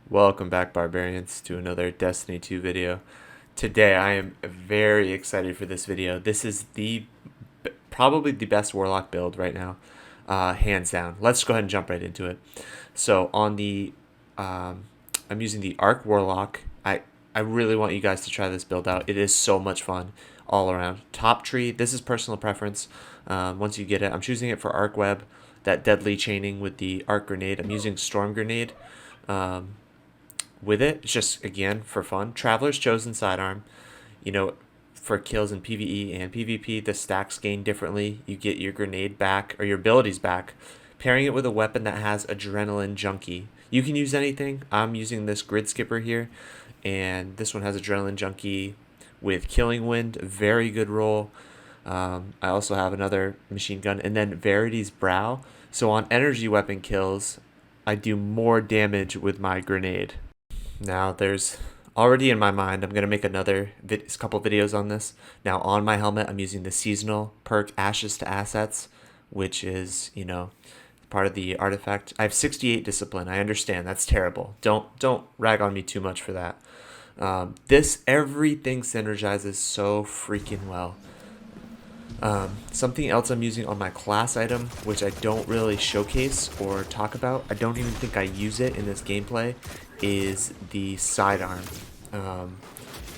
Welcome back, barbarians, to another Destiny 2 video. Today I am very excited for this video. This is probably the best Warlock build right now, hands down. Let's go ahead and jump right into it. So on the, I'm using the Arc Warlock. I really want you guys to try this build out. It is so much fun all around. Top tree, this is personal preference. Once you get it, I'm choosing it for Arc Web, that deadly chaining with the Arc Grenade. I'm using Storm Grenade. With it. It's just, again, for fun. Traveler's Chosen Sidearm, you know, for kills in PvE and PvP, the stacks gain differently. You get your grenade back, or your abilities back. Pairing it with a weapon that has Adrenaline Junkie. You can use anything. I'm using this Grid Skipper here, and this one has Adrenaline Junkie with Killing Wind. Very good roll. I also have another machine gun, and then Verity's Brow. So on energy weapon kills, I do more damage with my grenade. Now there's already in my mind, I'm going to make another couple videos on this. Now on my helmet, I'm using the seasonal perk Ashes to Assets, which is, part of the artifact. I have 68 discipline. I understand that's terrible. Don't rag on me too much for that. Everything synergizes so freaking well. Something else I'm using on my class item, which I don't really showcase or talk about, I don't even think I use it in this gameplay, is the sidearm.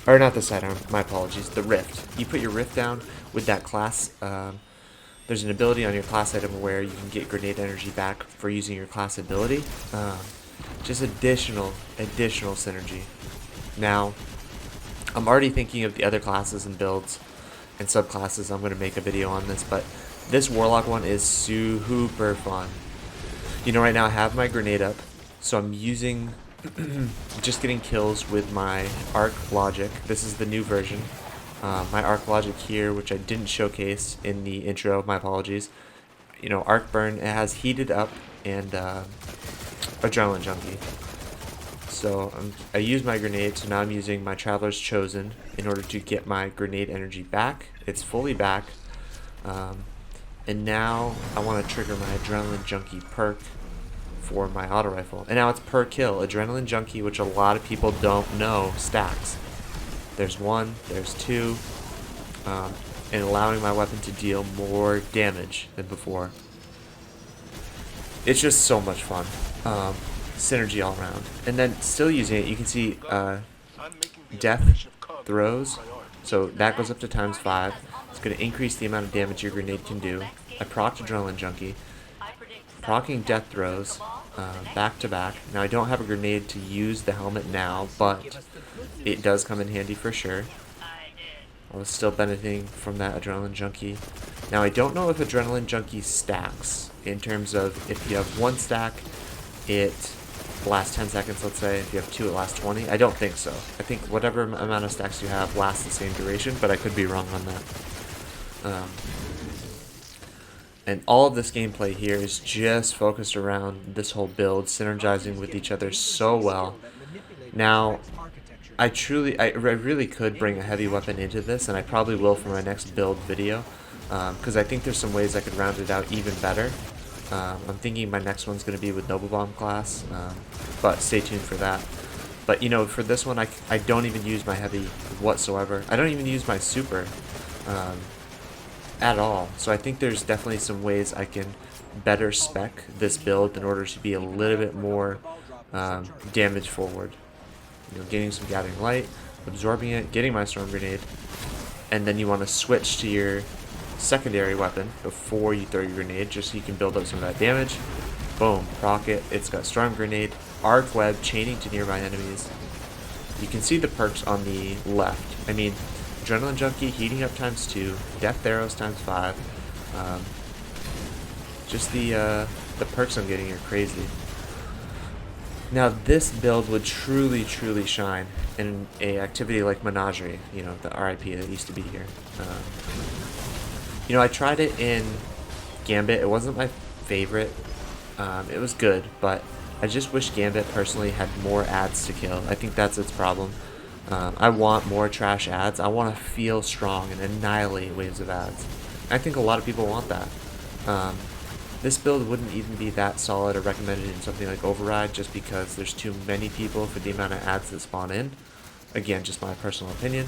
Or not the sidearm, my apologies, the rift. You put your rift down with that class. There's an ability on your class item where you can get grenade energy back for using your class ability. Just additional synergy. Now, I'm already thinking of the other classes and builds and subclasses. I'm going to make a video on this, but this Warlock one is super fun. Right now I have my grenade up, so I'm using just getting kills with my Arc Logic. This is the new version. My Arc Logic here, which I didn't showcase in the intro, my apologies. Arc Burn, it has Heated Up and Adrenaline Junkie. So I use my grenade, so now I'm using my Traveler's Chosen in order to get my grenade energy back. It's fully back. And now I want to trigger my Adrenaline Junkie perk for my auto rifle. And now it's per kill. Adrenaline Junkie, which a lot of people don't know, stacks. There's one, there's two, and allowing my weapon to deal more damage than before. It's just so much fun. Synergy all around. And then still using it, you can see death throws, so that goes up to ×5. It's going to increase the amount of damage your grenade can do. I procced Adrenaline Junkie, proccing death throws back to back. Now I don't have a grenade to use the helmet now, but it does come in handy for sure. I was still benefiting from that Adrenaline Junkie. Now I don't know if Adrenaline Junkie stacks, in terms of if you have one stack, it lasts 10 seconds, let's say. If you have two, it lasts 20. I don't think so. I think whatever amount of stacks you have lasts the same duration, but I could be wrong on that. And all of this gameplay here is just focused around this whole build, synergizing with each other so well. Now, I really could bring a heavy weapon into this, and I probably will for my next build video, because I think there's some ways I could round it out even better. I'm thinking my next one's going to be with Noble Bomb class, but stay tuned for that. But for this one, I don't even use my heavy whatsoever. I don't even use my super at all. So I think there's definitely some ways I can better spec this build in order to be a little bit more damage forward. Getting some Gathering Light, absorbing it, getting my Storm Grenade, and then you want to switch to your secondary weapon before you throw your grenade, just so you can build up some of that damage. Boom, proc it. It's got Storm Grenade, Arc Web, chaining to nearby enemies. You can see the perks on the left. I mean, Adrenaline Junkie, heating up ×2, Death Arrows ×5. Just the perks I'm getting are crazy. Now this build would truly shine in a activity like Menagerie, the RIP that used to be here. I tried it in Gambit. It wasn't my favorite. It was good, but I just wish Gambit personally had more ads to kill. I think that's its problem. I want more trash ads. I want to feel strong and annihilate waves of ads. I think a lot of people want that. This build wouldn't even be that solid or recommended in something like Override just because there's too many people for the amount of ads that spawn in. Again, just my personal opinion.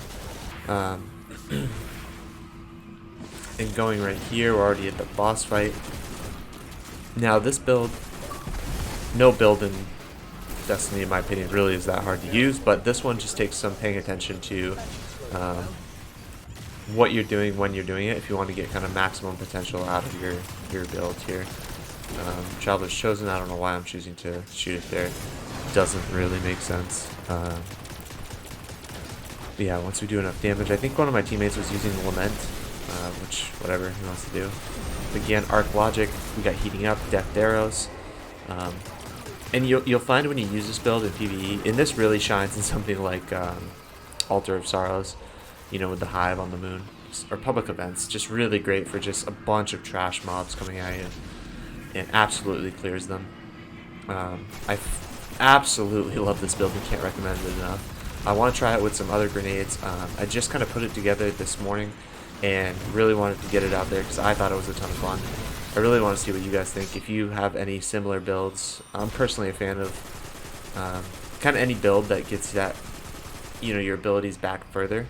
And going right here, we're already at the boss fight. Now this build, no build in Destiny in my opinion really is that hard to use, but this one just takes some paying attention to what you're doing when you're doing it if you want to get kind of maximum potential out of your build here. Traveler's Chosen, I don't know why I'm choosing to shoot it there. Doesn't really make sense. Yeah, once we do enough damage, I think one of my teammates was using Lament, which, whatever he wants to do. Again, Arc Logic, we got Heating Up, Death Arrows. And you'll find when you use this build in PvE, and this really shines in something like Altar of Sorrows, you know, with the Hive on the moon, or public events. Just really great for just a bunch of trash mobs coming at you, and absolutely clears them. I absolutely love this build and can't recommend it enough. I want to try it with some other grenades. I just kind of put it together this morning and really wanted to get it out there because I thought it was a ton of fun. I really want to see what you guys think. If you have any similar builds, I'm personally a fan of kind of any build that gets that, you know, your abilities back further.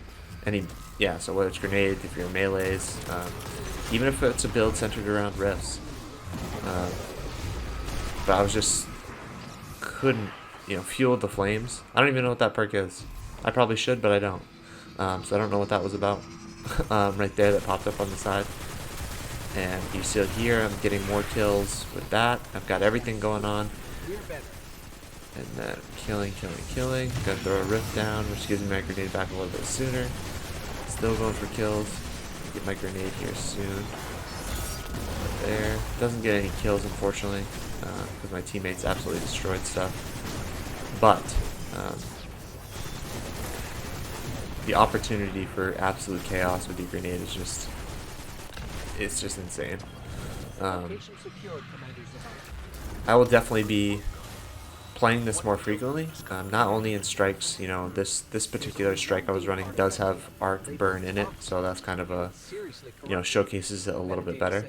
Yeah, so whether it's grenade, if you're melees, even if it's a build centered around rifts. But I was just couldn't, you know, fuel the flames. I don't even know what that perk is. I probably should, but I don't. So I don't know what that was about. Right there, that popped up on the side. And you see here, I'm getting more kills with that. I've got everything going on. And then killing. Gonna throw a rift down, which gives me my grenade back a little bit sooner. Still going for kills. Get my grenade here soon. There. Doesn't get any kills, unfortunately, because my teammates absolutely destroyed stuff. But the opportunity for absolute chaos with the grenade is just, it's just insane. I will definitely be playing this more frequently, not only in strikes. You know, this particular strike I was running does have arc burn in it, so that's kind of a, you know, showcases it a little bit better.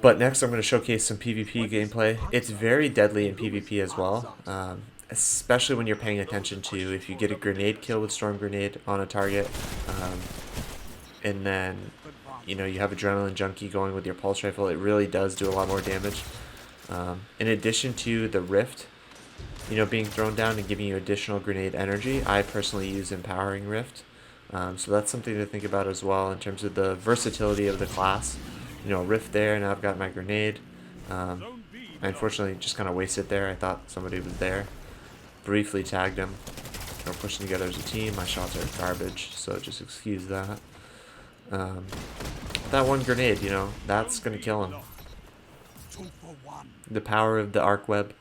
But next I'm going to showcase some PvP gameplay. It's very deadly in PvP as well, especially when you're paying attention to if you get a grenade kill with Storm Grenade on a target, and then, you know, you have Adrenaline Junkie going with your Pulse Rifle. It really does do a lot more damage. In addition to the Rift, you know, being thrown down and giving you additional grenade energy, I personally use Empowering Rift. So that's something to think about as well in terms of the versatility of the class. You know, Rift there, now I've got my grenade. I unfortunately just kind of wasted there. I thought somebody was there. Briefly tagged him. We're pushing together as a team. My shots are garbage, so just excuse that. That one grenade, you know, that's going to kill him. The power of the Arc Web,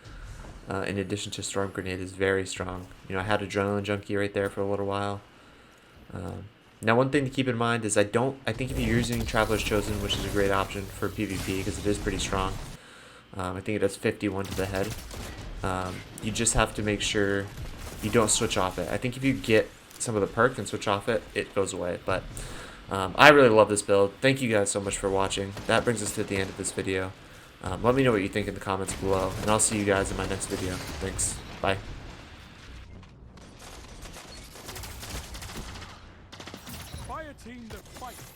in addition to Storm Grenade, is very strong. You know, I had Adrenaline Junkie right there for a little while. Now, one thing to keep in mind is I think if you're using Traveler's Chosen, which is a great option for PvP because it is pretty strong, I think it does 51 to the head. You just have to make sure you don't switch off it. I think if you get some of the perk and switch off it, it goes away. But I really love this build. Thank you guys so much for watching. That brings us to the end of this video. Let me know what you think in the comments below, and I'll see you guys in my next video. Thanks. Bye.